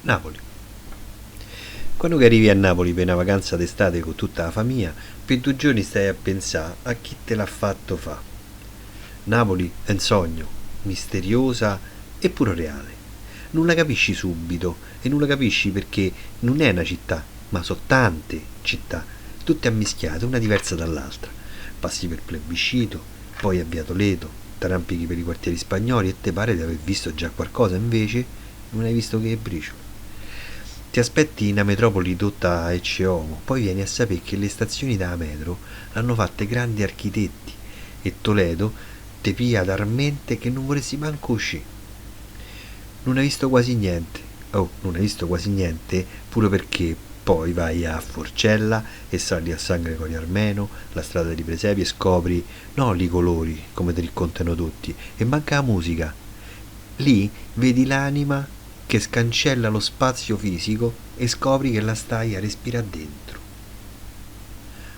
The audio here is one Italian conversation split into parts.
Napoli. Quando che arrivi a Napoli per una vacanza d'estate con tutta la famiglia, per 2 giorni stai a pensare a chi te l'ha fatto fa. Napoli è un sogno, misteriosa e pure reale. Non la capisci subito e non la capisci perché non è una città, ma sono tante città, tutte ammischiate, una diversa dall'altra. Passi per Plebiscito, poi a Via Toledo, t'arrampichi per i quartieri spagnoli e te pare di aver visto già qualcosa, invece non hai visto che briciole. Ti aspetti una metropoli dotta a ecce homo, poi vieni a sapere che le stazioni della metro l'hanno fatte grandi architetti e Toledo te pia talmente che non vorresti manco uscire. Non hai visto quasi niente. Oh, non hai visto quasi niente pure perché poi vai a Forcella e sali a San Gregorio Armeno, la strada di Presepi e scopri non i colori come ti raccontano tutti, e manca la musica. Lì vedi l'anima che scancella lo spazio fisico e scopri che la stai a respirare dentro.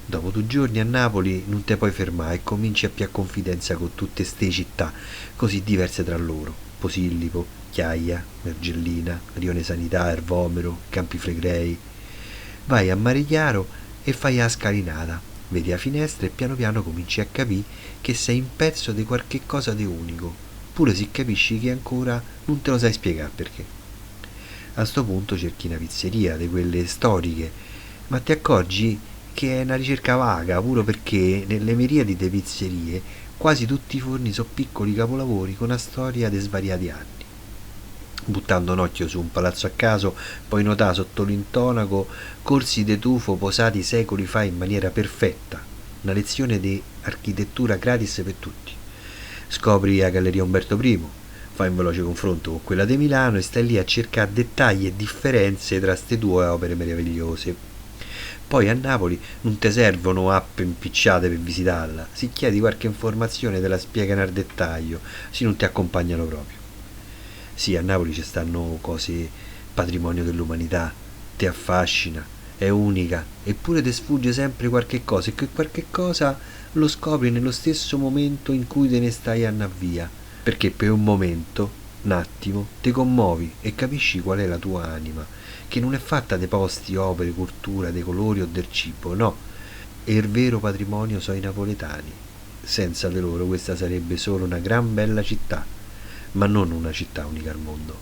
Dopo 2 giorni a Napoli non te puoi fermare e cominci a più confidenza con tutte ste città così diverse tra loro. Posillipo, Chiaia, Mergellina, Rione Sanità, Ervomero, Campi Flegrei. Vai a Mare Chiaro e fai la scalinata. Vedi la finestra e piano piano cominci a capire che sei un pezzo di qualche cosa di unico, pure se capisci che ancora non te lo sai spiegare perché. A sto punto cerchi una pizzeria, di quelle storiche, ma ti accorgi che è una ricerca vaga, pure perché nelle miriadi di pizzerie quasi tutti i forni sono piccoli capolavori con una storia di svariati anni. Buttando un occhio su un palazzo a caso, puoi notare sotto l'intonaco corsi de tufo posati secoli fa in maniera perfetta, una lezione di architettura gratis per tutti. Scopri la Galleria Umberto I, fai un veloce confronto con quella di Milano e stai lì a cercare dettagli e differenze tra queste due opere meravigliose. Poi a Napoli non ti servono app impicciate per visitarla, se chiedi qualche informazione te la spiegano al dettaglio, se non ti accompagnano proprio. Sì, a Napoli ci stanno cose patrimonio dell'umanità, ti affascina, è unica, eppure ti sfugge sempre qualche cosa e che qualche cosa lo scopri nello stesso momento in cui te ne stai a via, perché per un momento, un attimo, ti commuovi e capisci qual è la tua anima, che non è fatta dei posti, opere, cultura, dei colori o del cibo, no, e il vero patrimonio sono i napoletani. Senza di loro questa sarebbe solo una gran bella città, ma non una città unica al mondo.